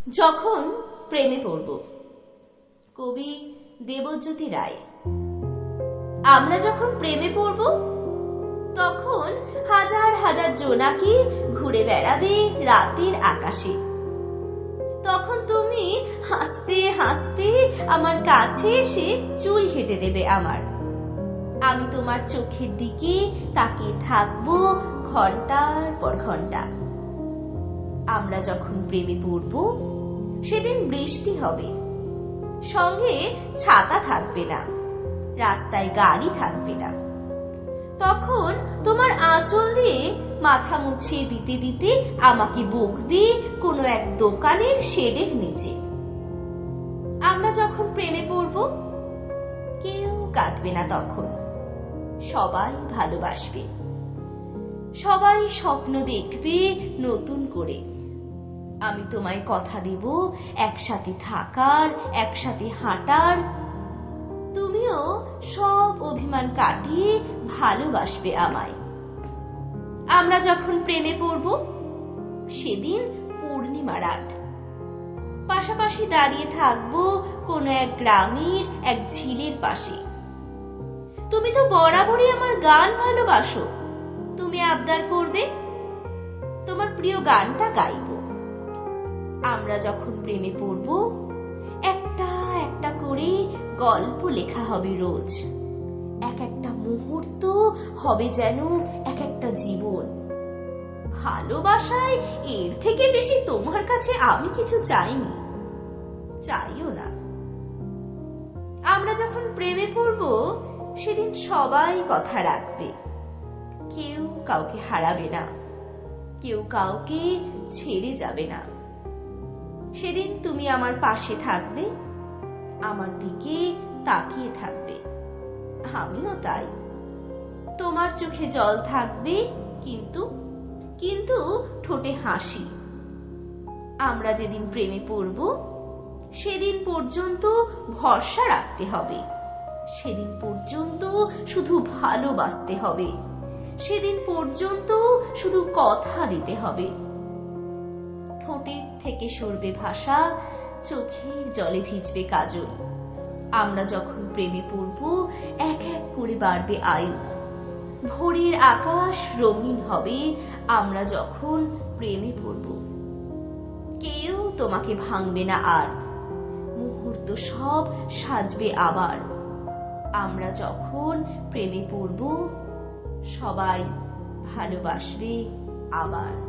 যখন প্রেমে পড়ব। কবি দেবজ্যোতি রায়। আমরা যখন প্রেমে পড়ব তখন হাজার হাজার জোনাকি ঘুরে বেড়াবে রাতের আকাশে। তখন তুমি হাসতে হাসতে আমার কাছে এসে চুল কেটে দেবে আমার। আমি তোমার চোখের দিকে তাকিয়ে থাকবো ঘন্টার পর ঘন্টা। আমরা যখন প্রেমে পড়ব সেদিন বৃষ্টি হবে, সঙ্গে ছাতা থাকবে না, রাস্তায় গাড়ি থাকবে না। তখন তোমার আঁচল দিয়ে মাথা মুছিয়ে দিতে দিতে আমাকে বকবে কোনো এক দোকানের শেডের নিচে। আমরা যখন প্রেমে পড়ব কেউ কাঁদবে না, তখন সবাই ভালোবাসবে, সবাই স্বপ্ন দেখবে নতুন করে। আমি তোমায় কথা দেব একসাথে থাকার, একসাথে হাঁটার। তুমিও সব অভিমান কাটিয়ে ভালোবাসবে আমায়। আমরা যখন প্রেমে পড়ব সেদিন পূর্ণিমা রাত। পাশাপাশি দাঁড়িয়ে থাকবো কোনো এক গ্রামের এক ঝিলের পাশে। তুমি তো বরাবরই আমার গান ভালোবাসো, তুমি আবদার করবে, তোমার প্রিয় গানটা গাইব। আমরা যখন প্রেমে পড়ব একটা একটা করে গল্প লেখা হবে রোজ। এক একটা মুহূর্ত হবে যেন এক একটা জীবন। ভালোবাসায় এর থেকে বেশি তোমার কাছে আমি কিছু চাইনি, চাইও না। আমরা যখন প্রেমে পড়ব সেদিন সবাই কথা রাখবে, কেউ কাউকে হারাবে না, কেউ কাউকে ছেড়ে যাবে না। সেদিন তুমি আমার পাশে থাকবে, আমার দিকে তাকিয়ে থাকবে, আমিও তাই। তোমার চোখে জল থাকবে, কিন্তু কিন্তু ঠোঁটে হাসি। আমরা যেদিন প্রেমে পড়ব সেদিন পর্যন্ত ভরসা রাখতে হবে, সেদিন পর্যন্ত শুধু ভালোবাসতে হবে, সেদিন পর্যন্ত শুধু কথা দিতে হবে। ঠোঁটের থেকে সরবে ভাষা, চোখের জলে ভিজবে কাজল। আমরা যখন প্রেমে পড়ব এক এক করে বাড়বে আয়ু। ভোরের আকাশ রঙিন হবে আমরা যখন প্রেমে পড়ব। কেউ তোমাকে ভাঙবে না আর, মুহূর্ত সব সাজবে আবার। আমরা যখন প্রেমে পড়ব সবাই ভালোবাসবে আবার।